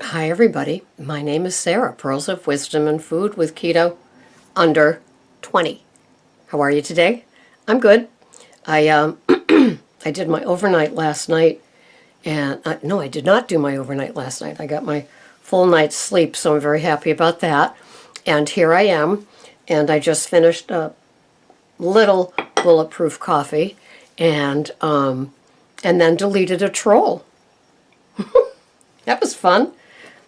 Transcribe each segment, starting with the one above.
Hi, everybody. My name is Sarah, Pearls of Wisdom and Food with Keto under 20. How are you today? I'm good. I I did my overnight last night, and no, I did not do my overnight last night. I got my full night's sleep, so I'm very happy about that. And here I am, and I just finished a little bulletproof coffee, and then deleted a troll. That was fun.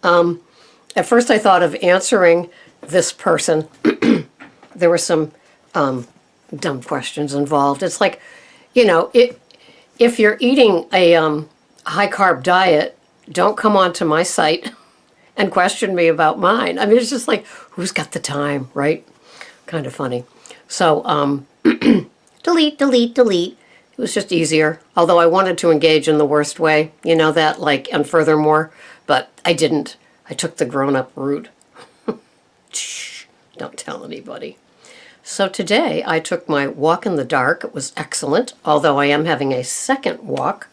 At first I thought of answering this person. There were some dumb questions involved. It's like, if you're eating a high-carb diet, don't come onto my site and question me about mine. I mean, it's just like, who's got the time, right? Kind of funny. So, delete, delete, delete. It was just easier, although I wanted to engage in the worst way, and furthermore, but I didn't. I took the grown-up route. Shh, don't tell anybody. So today I took my walk in the dark. It was excellent, although I am having a second walk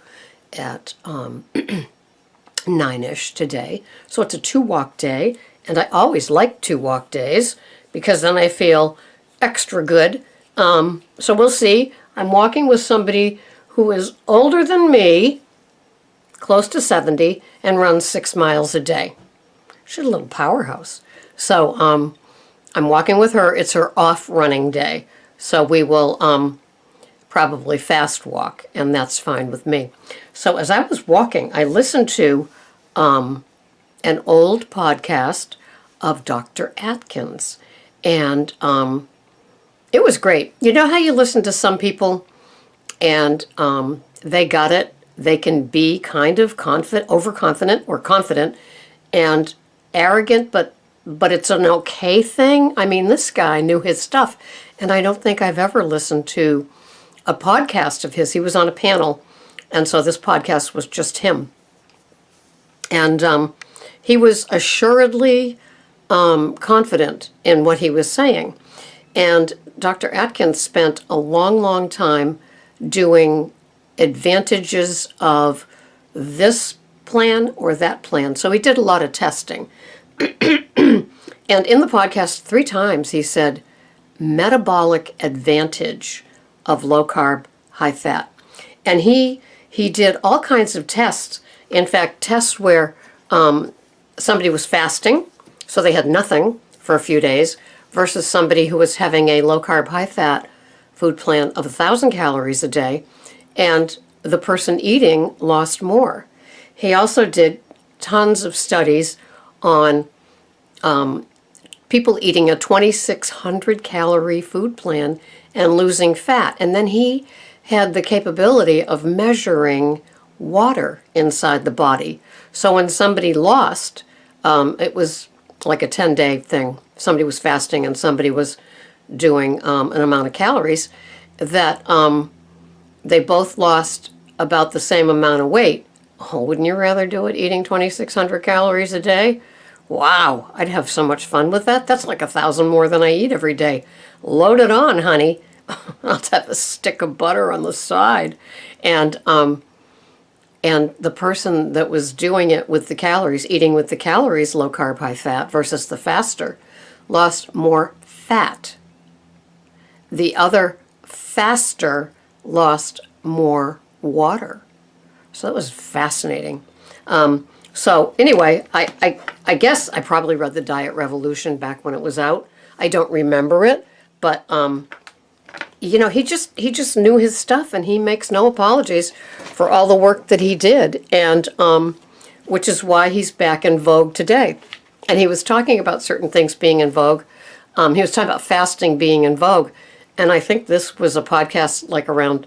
at 9-ish today. So it's a 2-walk day, and I always like 2-walk days because then I feel extra good. So we'll see. I'm walking with somebody who is older than me, close to 70, and runs 6 miles a day. She's a little powerhouse. So I'm walking with her. It's her off running day. So we will probably fast walk, and that's fine with me. So as I was walking, I listened to an old podcast of Dr. Atkins, and it was great. You know how you listen to some people and they got it? They can be kind of overconfident or confident and arrogant, but it's an okay thing. I mean, this guy knew his stuff, and I don't think I've ever listened to a podcast of his. He was on a panel, and so this podcast was just him. And he was assuredly confident in what he was saying. And Dr. Atkins spent a long, long time doing advantages of this plan or that plan. So he did a lot of testing. And in the podcast 3 times he said, metabolic advantage of low carb, high fat. And he did all kinds of tests. In fact, tests where somebody was fasting, so they had nothing for a few days, versus somebody who was having a low-carb, high-fat food plan of 1,000 calories a day, and the person eating lost more. He also did tons of studies on people eating a 2,600-calorie food plan and losing fat. And then he had the capability of measuring water inside the body. So when somebody lost, it was like a 10-day thing. Somebody was fasting and somebody was doing an amount of calories, that they both lost about the same amount of weight. Oh, wouldn't you rather do it eating 2,600 calories a day? Wow, I'd have so much fun with that. That's like 1,000 more than I eat every day. Load it on, honey. I'll have a stick of butter on the side. And the person that was doing it with the calories, eating with the calories, low carb, high fat, versus the faster, lost more fat. The other faster lost more water. So that was fascinating. So anyway, I guess I probably read The Diet Revolution back when it was out. I don't remember it, but he just knew his stuff, and he makes no apologies for all the work that he did, and which is why he's back in vogue today. And he was talking about certain things being in vogue. He was talking about fasting being in vogue, and I think this was a podcast like around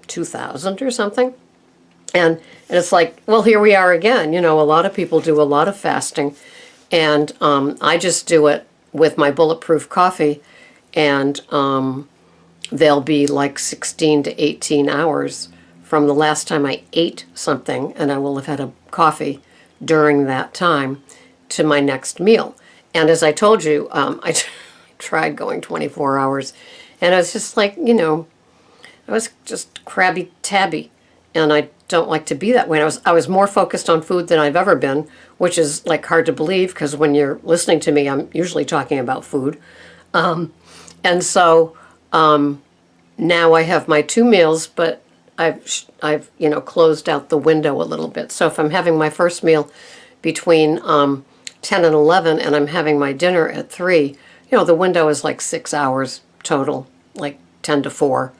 2000 or something. And it's like, well, here we are again. A lot of people do a lot of fasting, and I just do it with my bulletproof coffee, and they'll be like 16 to 18 hours from the last time I ate something, and I will have had a coffee during that time, to my next meal. And as I told you, I tried going 24 hours, and I was just like, I was just crabby tabby. and I don't like to be that way. And I was more focused on food than I've ever been, which is like hard to believe because when you're listening to me, I'm usually talking about food. And so now I have my 2 meals, but I've closed out the window a little bit. So if I'm having my first meal between 10 and 11 and I'm having my dinner at 3, the window is like 6 hours total, like 10 to 4.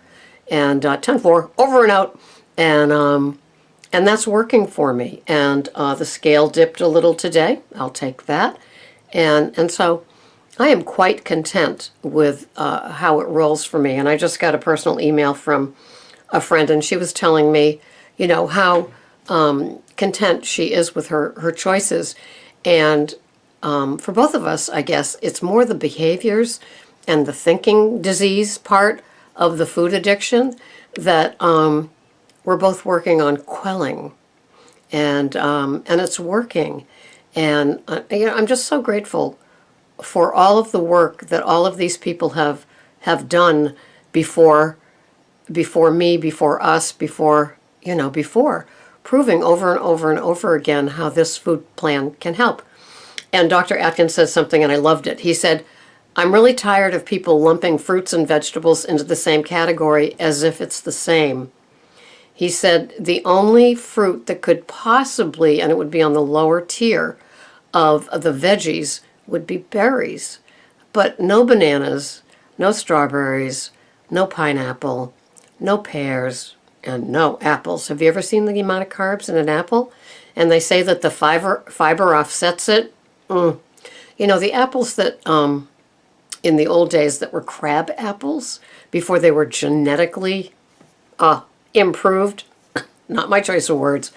And 10 to 4, over and out. And that's working for me. And the scale dipped a little today. I'll take that. And so I am quite content with how it rolls for me. And I just got a personal email from a friend, and she was telling me, how content she is with her choices. And for both of us, I guess, it's more the behaviors and the thinking disease part of the food addiction that we're both working on quelling. And it's working. And I'm just so grateful for all of the work that all of these people have done before me, before us, before proving over and over and over again how this food plan can help. And Dr. Atkins says something, and I loved it. He said, "I'm really tired of people lumping fruits and vegetables into the same category as if it's the same." He said the only fruit that could possibly, and it would be on the lower tier of the veggies, would be berries. But no bananas, no strawberries, no pineapple, no pears, and no apples. Have you ever seen the amount of carbs in an apple? And they say that the fiber offsets it. The apples that in the old days that were crab apples, before they were genetically improved, not my choice of words,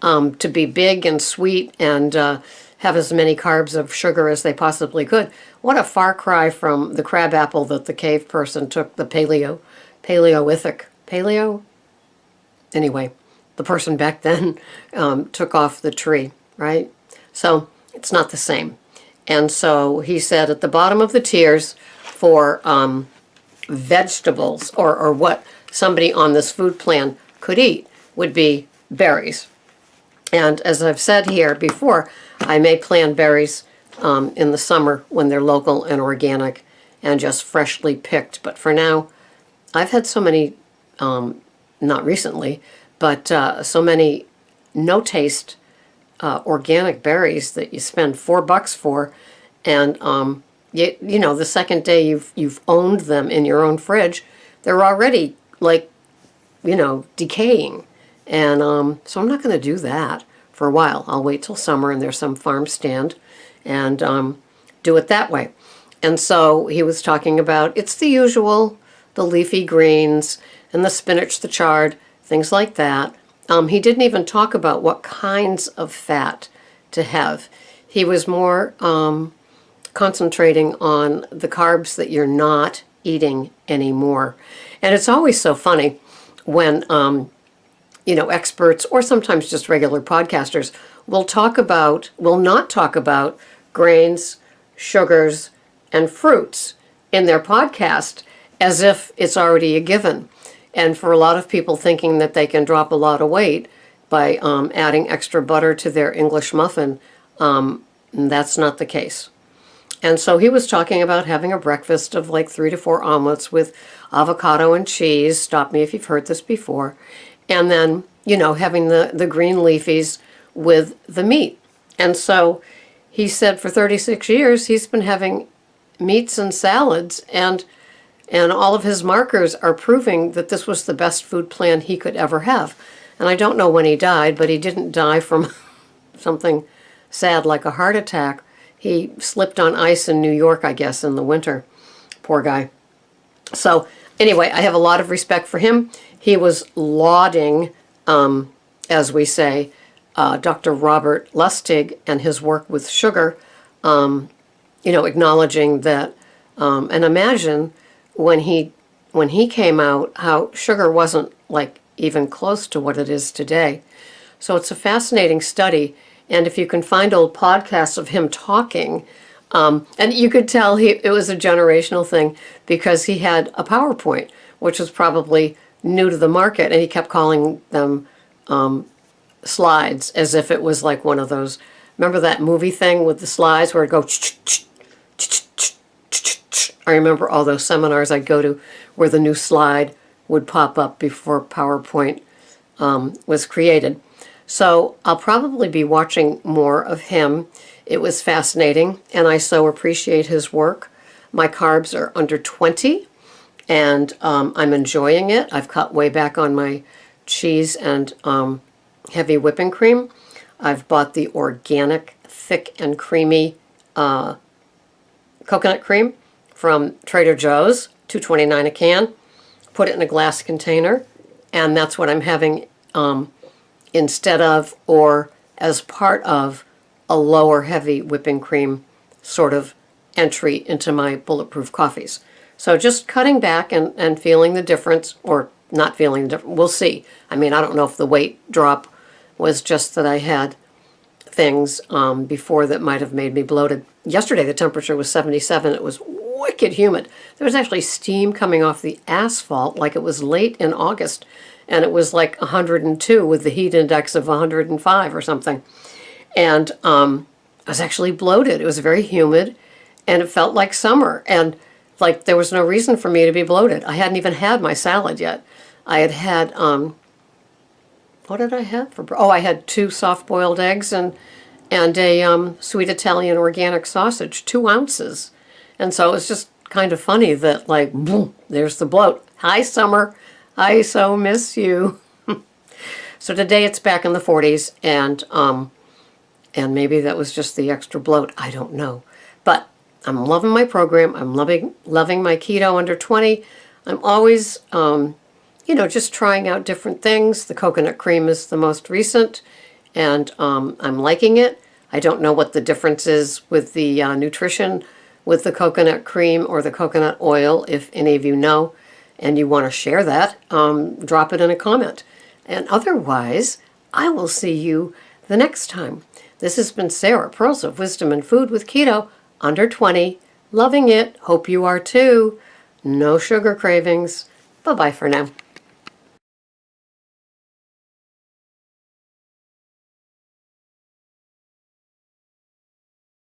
to be big and sweet and have as many carbs of sugar as they possibly could. What a far cry from the crab apple that the cave person took, the Anyway, the person back then took off the tree, right? So it's not the same. And so he said at the bottom of the tiers for vegetables or what somebody on this food plan could eat would be berries. And as I've said here before, I may plan berries in the summer when they're local and organic and just freshly picked. But for now, I've had so many, not recently, but so many no-taste organic berries that you spend $4 for, and the second day you've owned them in your own fridge, they're already decaying. And so I'm not going to do that for a while. I'll wait till summer and there's some farm stand and do it that way. And so he was talking about, it's the usual, the leafy greens and the spinach, the chard, things like that. He didn't even talk about what kinds of fat to have. He was more concentrating on the carbs that you're not eating anymore. And it's always so funny when experts or sometimes just regular podcasters will not talk about grains, sugars, and fruits in their podcast as if it's already a given. And for a lot of people thinking that they can drop a lot of weight by adding extra butter to their English muffin, that's not the case. And so he was talking about having a breakfast of like 3 to 4 omelets with avocado and cheese. Stop me if you've heard this before. And then, having the green leafies with the meat. And so he said for 36 years he's been having meats and salads, and all of his markers are proving that this was the best food plan he could ever have. And I don't know when he died, but he didn't die from something sad like a heart attack. He slipped on ice in New York, I guess, in the winter. Poor guy. So anyway, I have a lot of respect for him. He was lauding, as we say, Dr. Robert Lustig and his work with sugar, acknowledging that, and imagine when he came out, how sugar wasn't like even close to what it is today. So it's a fascinating study. And if you can find old podcasts of him talking, and you could tell it was a generational thing because he had a PowerPoint, which was probably new to the market, and he kept calling them slides as if it was like one of those, remember that movie thing with the slides where it goes. I remember all those seminars I'd go to where the new slide would pop up before PowerPoint was created. So I'll probably be watching more of him. It was fascinating, and I so appreciate his work. My carbs are under 20, and I'm enjoying it. I've cut way back on my cheese and heavy whipping cream. I've bought the organic, thick and creamy coconut cream from Trader Joe's, $2.29 a can. Put it in a glass container, and that's what I'm having instead of or as part of a lower heavy whipping cream sort of entry into my bulletproof coffees. So just cutting back and feeling the difference, or not feeling the difference. We'll see. I mean, I don't know if the weight drop was just that I had things before that might have made me bloated. Yesterday the temperature was 77. It was wicked humid. There was actually steam coming off the asphalt like it was late in August, and it was like 102 with the heat index of 105 or something. And I was actually bloated. It was very humid, and it felt like summer, and like there was no reason for me to be bloated. I hadn't even had my salad yet. I had what did I have for? Oh, I had 2 soft-boiled eggs and a sweet Italian organic sausage, 2 ounces. And so it was just kind of funny that, like, boom, there's the bloat. Hi, summer. I so miss you. So today it's back in the 40s, and maybe that was just the extra bloat. I don't know. But I'm loving my program. I'm loving my keto under 20. I'm always, just trying out different things. The coconut cream is the most recent, and I'm liking it. I don't know what the difference is with the nutrition with the coconut cream or the coconut oil. If any of you know and you want to share that, drop it in a comment. And otherwise, I will see you the next time. This has been Sarah, Pearls of Wisdom and Food with Keto, under 20, loving it. Hope you are too. No sugar cravings. Bye-bye for now.